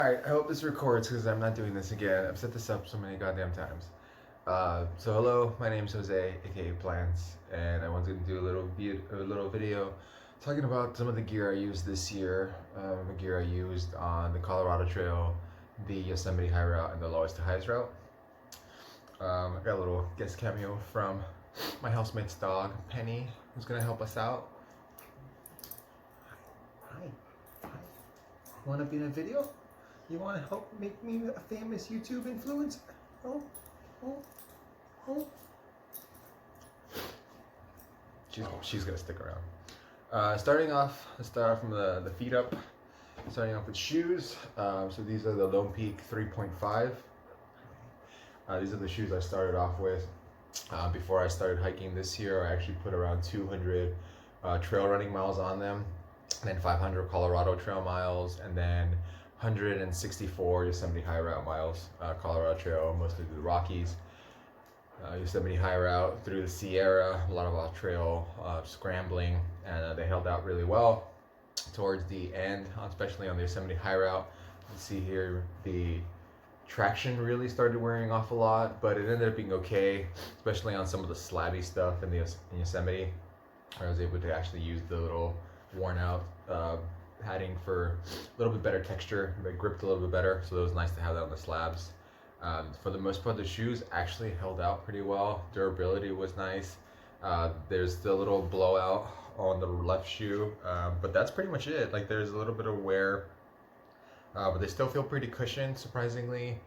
Alright, I hope this records because I'm not doing this again. I've set this up so many goddamn times. So hello, my name's Jose, aka Plants, and I wanted to do a little video talking about some of the gear I used this year, the gear I used on the Colorado Trail, the Yosemite High Route, and the lowest to highest route. I got a little guest cameo from my housemate's dog, Penny, who's gonna help us out. Hi. Wanna be in a video? You want to help make me a famous YouTube influencer? Oh. She's gonna stick around. Starting off, let's start off from the feet up. Starting off with shoes. So these are the Lone Peak 3.5. These are the shoes I started off with. Before I started hiking this year, I actually put around 200 trail running miles on them, and then 500 Colorado trail miles, and then 164 Yosemite High Route miles, Colorado Trail, mostly through the Rockies. Yosemite High Route through the Sierra, a lot of off-trail scrambling, and they held out really well towards the end, especially on the Yosemite High Route. You see here the traction really started wearing off a lot, but it ended up being okay, especially on some of the slabby stuff in Yosemite. I was able to actually use the little worn out padding for a little bit better texture. It gripped a little bit better, so it was nice to have that on the slabs. For the most part, the shoes actually held out pretty well. Durability was nice. There's the little blowout on the left shoe, but that's pretty much it. Like, there's a little bit of wear, but they still feel pretty cushioned, surprisingly.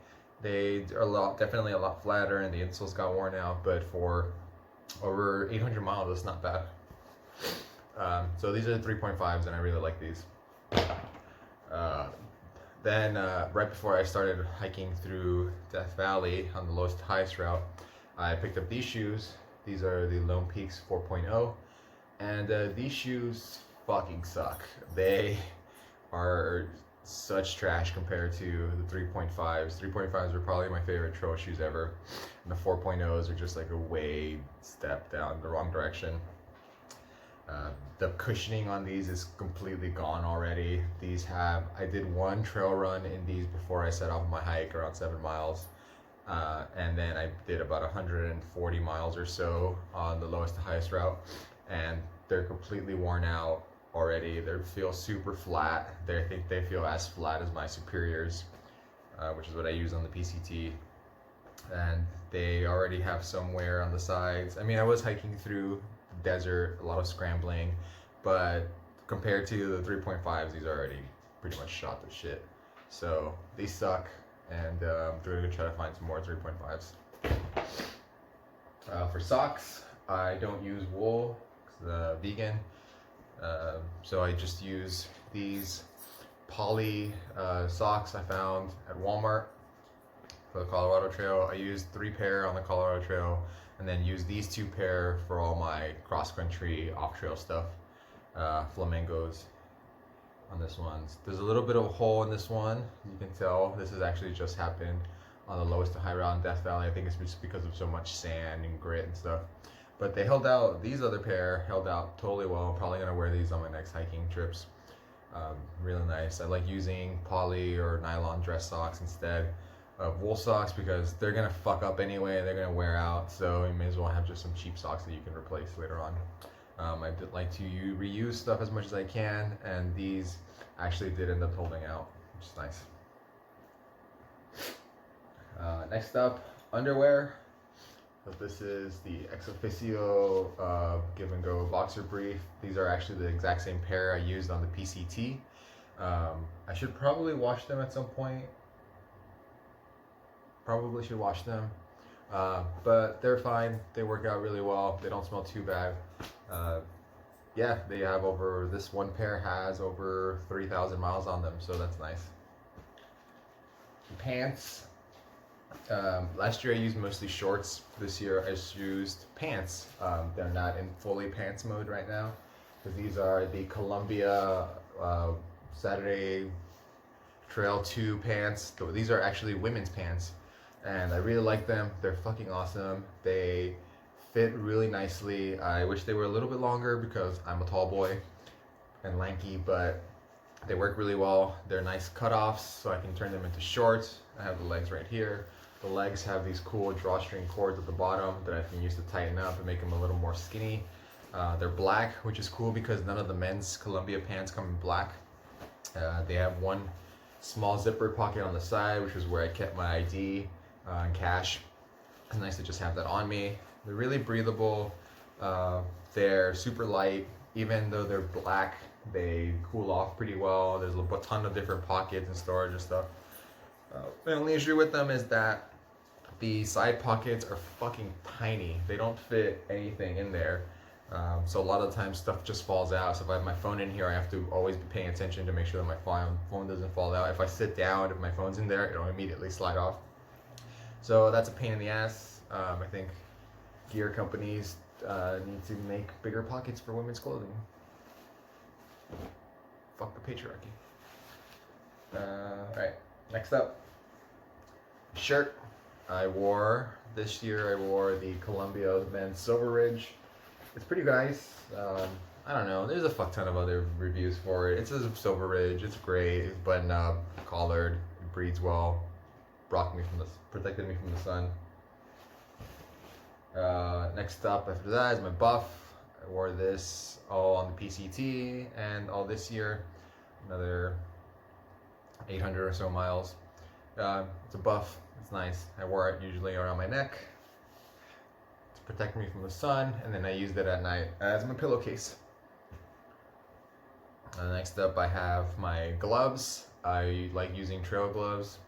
They are definitely a lot flatter, and the insoles got worn out, but for over 800 miles, that's not bad. So these are the 3.5s, and I really like these. Then right before I started hiking through Death Valley on the lowest to highest route, I picked up these shoes. These are the Lone Peaks 4.0, and these shoes fucking suck. They are such trash compared to the 3.5s. 3.5s are probably my favorite trail shoes ever, and the 4.0s are just like a way step down the wrong direction. The cushioning on these is completely gone already. I did one trail run in these before I set off my hike, around 7 miles. And then I did about 140 miles or so on the lowest to highest route. And they're completely worn out already. They feel super flat. I think they feel as flat as my Superiors, which is what I use on the PCT. And they already have some wear on the sides. I mean, I was hiking through desert, a lot of scrambling, but compared to the 3.5s, these are already pretty much shot to shit. So these suck, and I'm going to try to find some more 3.5s. For socks, I don't use wool, the vegan, so I just use these poly socks I found at Walmart for the Colorado Trail. I used 3 pair on the Colorado Trail, and then use these 2 pair for all my cross-country off-trail stuff. Flamingos on this one. There's a little bit of a hole in this one. You can tell this has actually just happened on the lowest to high route in Death Valley. I think it's just because of so much sand and grit and stuff. But they held out. These other pair held out totally well. I'm probably gonna wear these on my next hiking trips. Really nice. I like using poly or nylon dress socks instead of wool socks because they're gonna fuck up anyway, they're gonna wear out, so you may as well have just some cheap socks that you can replace later on. I did like to reuse stuff as much as I can, and these actually did end up holding out, which is nice. Next up, underwear. So this is the Ex Officio Give and Go boxer brief. These are actually the exact same pair I used on the PCT. I should probably wash them at some point. Probably should wash them, but they're fine. They work out really well. They don't smell too bad. Yeah, they have this one pair has over 3,000 miles on them, so that's nice. Pants. Last year I used mostly shorts. This year I just used pants. They're not in fully pants mode right now, because these are the Columbia Saturday Trail 2 pants. These are actually women's pants, and I really like them. They're fucking awesome. They fit really nicely. I wish they were a little bit longer because I'm a tall boy and lanky, but They work really well. They're nice cutoffs, so I can turn them into shorts. I have the legs right here. The legs have these cool drawstring cords at the bottom that I can use to tighten up and make them a little more skinny. They're black, which is cool because none of the men's Columbia pants come in black. They have one small zipper pocket on the side, which is where I kept my ID and cash. It's nice to just have that on me. They're really breathable. They're super light. Even though they're black, they cool off pretty well. There's a ton of different pockets and storage and stuff. The only issue with them is that the side pockets are fucking tiny. They don't fit anything in there. So a lot of the time stuff just falls out. So if I have my phone in here, I have to always be paying attention to make sure that my phone doesn't fall out. If I sit down, if my phone's in there, it'll immediately slide off. So that's a pain in the ass. I think gear companies need to make bigger pockets for women's clothing. Fuck the patriarchy. Alright, next up. Shirt. This year I wore the Columbia men's Silver Ridge. It's pretty nice. I don't know, there's a fuck ton of other reviews for it. It's a Silver Ridge, it's great, it's buttoned up, collared, it breathes well, protected me from the sun. Next up after that is my buff. I wore this all on the PCT and all this year, another 800 or so miles. It's a buff, it's nice. I wore it usually around my neck to protect me from the sun, and then I used it at night as my pillowcase. Next up I have my gloves. I like using trail gloves,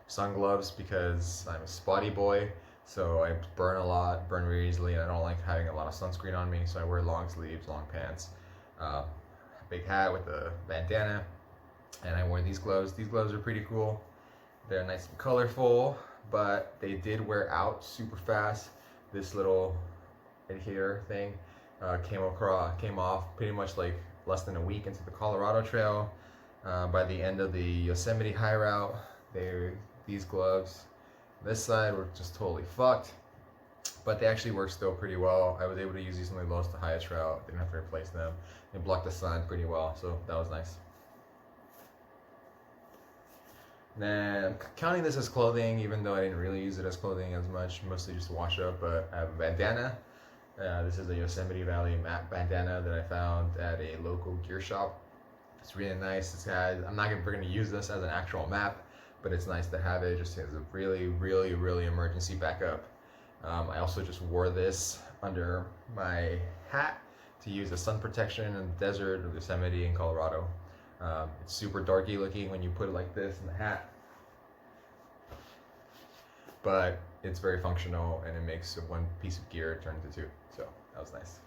sun gloves, because I'm a spotty boy, so I burn very easily, and I don't like having a lot of sunscreen on me, so I wear long sleeves, long pants, big hat with a bandana, and I wear these gloves. These gloves are pretty cool. They're nice and colorful, but they did wear out super fast. This little adhere thing came off pretty much like less than a week into the Colorado Trail. By the end of the Yosemite High Route, these gloves, this side were just totally fucked, but they actually work still pretty well. I was able to use these on the lowest to highest route. Didn't have to replace them. They blocked the sun pretty well, so that was nice. Then I'm counting this as clothing, even though I didn't really use it as clothing as much, mostly just to wash up, but I have a bandana. This is a Yosemite Valley map bandana that I found at a local gear shop. It's really nice. I'm not going to use this as an actual map, but it's nice to have it just as a really, really, really emergency backup. I also just wore this under my hat to use as sun protection in the desert of Yosemite in Colorado. It's super darky looking when you put it like this in the hat, but it's very functional, and it makes one piece of gear turn into two, so that was nice.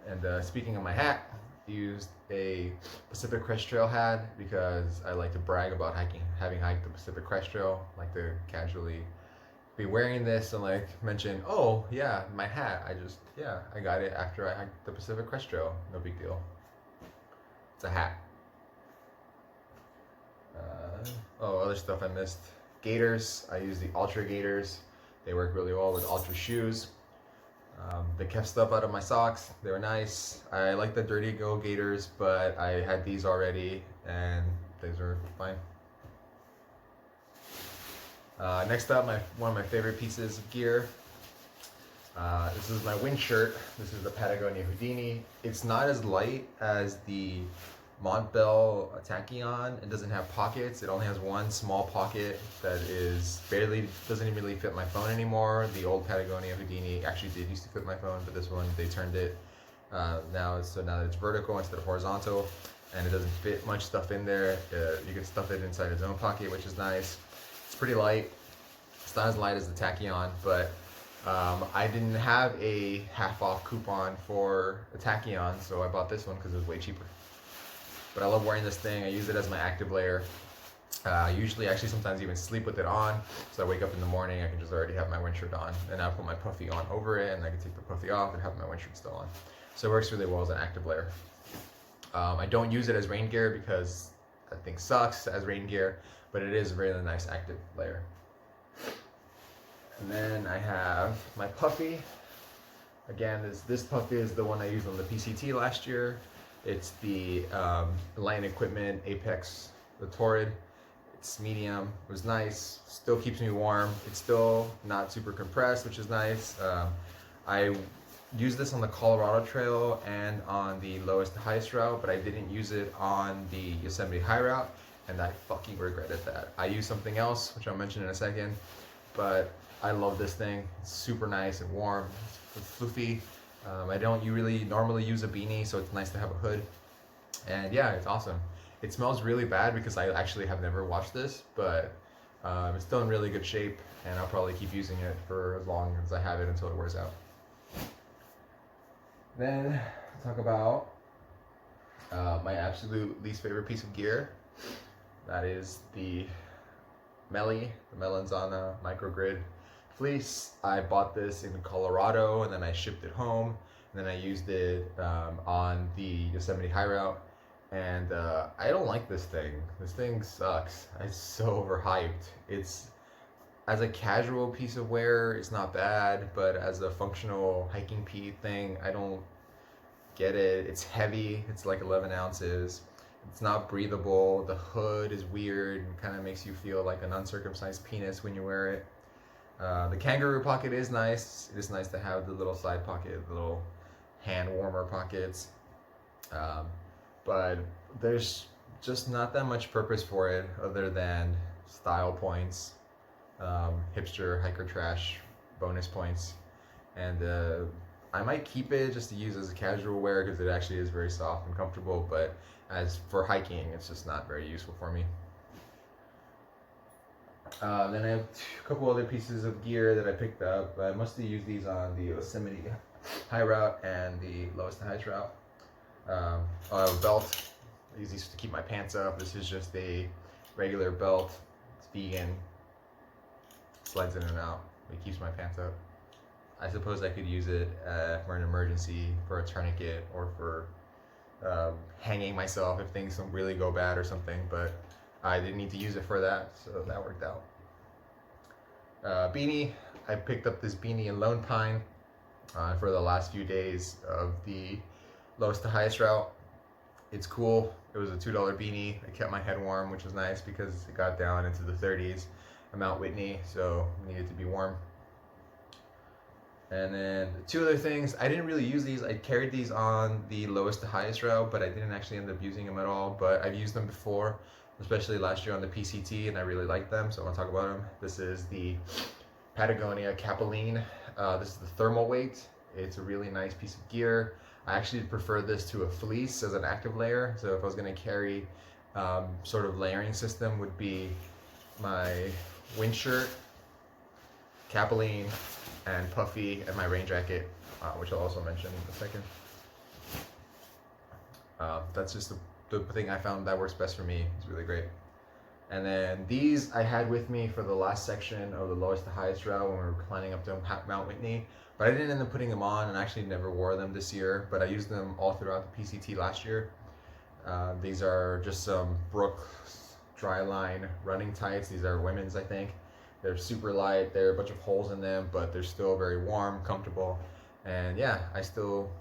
And speaking of my hat, I used a Pacific Crest Trail hat because I like to brag about having hiked the Pacific Crest Trail. I like to casually be wearing this and like mention, oh yeah, my hat, I got it after I hiked the Pacific Crest Trail, no big deal. It's a hat. Other stuff I missed. Gaiters. I use the Ultra Gaiters. They work really well with Ultra shoes. They kept stuff out of my socks. They were nice. I like the Dirty Go Gaiters, but I had these already, and these are fine. Next up, one of my favorite pieces of gear. This is my wind shirt. This is the Patagonia Houdini. It's not as light as the Montbell Tachyon. It doesn't have pockets. It only has one small pocket that doesn't even really fit my phone anymore. The old Patagonia Houdini actually did used to fit my phone, but this one, they turned it now that it's vertical instead of horizontal, and it doesn't fit much stuff in there. You can stuff it inside its own pocket, which is nice. It's pretty light. It's not as light as the Tachyon, but I didn't have a half-off coupon for a Tachyon, so I bought this one because it was way cheaper. But I love wearing this thing. I use it as my active layer. Usually, actually, sometimes even sleep with it on. So I wake up in the morning, I can just already have my wind shirt on, and I put my puffy on over it, and I can take the puffy off and have my wind shirt still on. So it works really well as an active layer. I don't use it as rain gear because that thing sucks as rain gear, but it is a really nice active layer. And then I have my puffy. Again, this puffy is the one I used on the PCT last year. It's the Light Equipment Apex, the Torrid. It's medium. It was nice. Still keeps me warm. It's still not super compressed, which is nice. I used this on the Colorado Trail and on the lowest to highest route, but I didn't use it on the Yosemite High Route, and I fucking regretted that. I used something else, which I'll mention in a second, but I love this thing. It's super nice and warm. It's floofy. I don't really normally use a beanie, so it's nice to have a hood. And yeah, it's awesome. It smells really bad because I actually have never washed this, but it's still in really good shape, and I'll probably keep using it for as long as I have it until it wears out. Then talk about my absolute least favorite piece of gear. That is the Melly, the Melanzana microgrid fleece. I bought this in Colorado, and then I shipped it home, and then I used it on the Yosemite High Route. And I don't like this thing. This thing sucks. It's so overhyped. It's, as a casual piece of wear, it's not bad, but as a functional hiking thing, I don't get it. It's heavy. It's like 11 ounces. It's not breathable. The hood is weird and kind of makes you feel like an uncircumcised penis when you wear it. The kangaroo pocket is nice. It is nice to have the little side pocket, the little hand warmer pockets. But there's just not that much purpose for it other than style points, hipster hiker trash bonus points, and I might keep it just to use as a casual wear because it actually is very soft and comfortable, but as for hiking, it's just not very useful for me. Then I have a couple other pieces of gear that I picked up. I mostly use these on the Yosemite High Route and the lowest to highest route. A belt. I use these to keep my pants up. This is just a regular belt. It's vegan. Slides in and out. It keeps my pants up. I suppose I could use it for an emergency, for a tourniquet, or for hanging myself if things don't really go bad or something, but I didn't need to use it for that, so that worked out. Beanie. I picked up this beanie in Lone Pine for the last few days of the lowest to highest route. It's cool. It was a $2 beanie. It kept my head warm, which was nice because it got down into the 30s. I'm Mount Whitney, so it needed to be warm. And then two other things. I didn't really use these. I carried these on the lowest to highest route, but I didn't actually end up using them at all. But I've used them before, especially last year on the PCT, and I really like them, so I want to talk about them. This is the Patagonia Capeline. This is the thermal weight. It's a really nice piece of gear. I actually prefer this to a fleece as an active layer. So if I was going to carry sort of layering system, would be my wind shirt, Capeline, and puffy, and my rain jacket, which I'll also mention in a second. That's just the thing I found that works best for me. It's really great. And then these I had with me for the last section of the lowest to highest route when we were climbing up to Mount Whitney, but I didn't end up putting them on, and actually never wore them this year, but I used them all throughout the PCT last year. These are just some Brooks Dryline running tights. These are women's, I think. They're super light. There are a bunch of holes in them, but they're still very warm, comfortable. And yeah, I still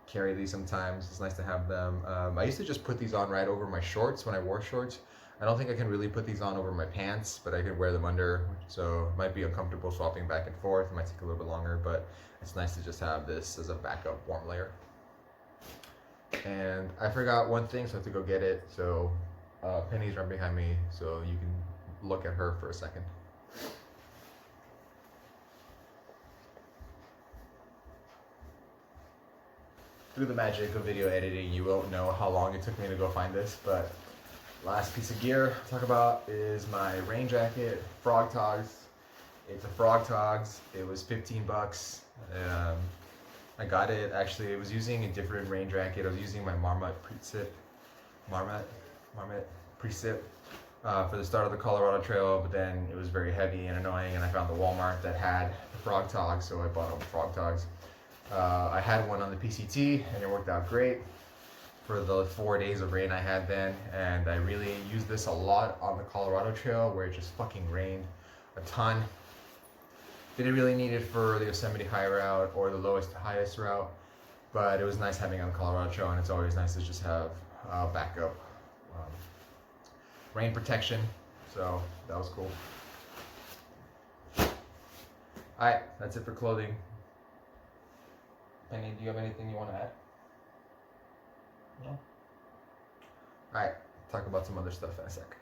carry these sometimes. It's nice to have them. I used to just put these on right over my shorts when I wore shorts. I don't think I can really put these on over my pants, but I can wear them under, so it might be uncomfortable swapping back and forth. It might take a little bit longer, but it's nice to just have this as a backup warm layer. And I forgot one thing, so I have to go get it. So Penny's right behind me, so you can look at her for a second. Through the magic of video editing, you won't know how long it took me to go find this, but last piece of gear to talk about is my rain jacket, Frog Togs. It's a Frog Togs. It was 15 bucks. I got it, actually, I was using a different rain jacket. I was using my Marmot Precip for the start of the Colorado Trail, but then it was very heavy and annoying, and I found the Walmart that had the Frog Togs, so I bought all the Frog Togs. I had one on the PCT, and it worked out great for the 4 days of rain I had then, and I really used this a lot on the Colorado Trail where it just fucking rained a ton. Didn't really need it for the Yosemite High Route or the lowest to highest route, But it was nice having on the Colorado Trail, and it's always nice to just have backup rain protection. So that was cool. Alright, that's it for clothing. Penny, do you have anything you want to add? No? Alright, talk about some other stuff in a sec.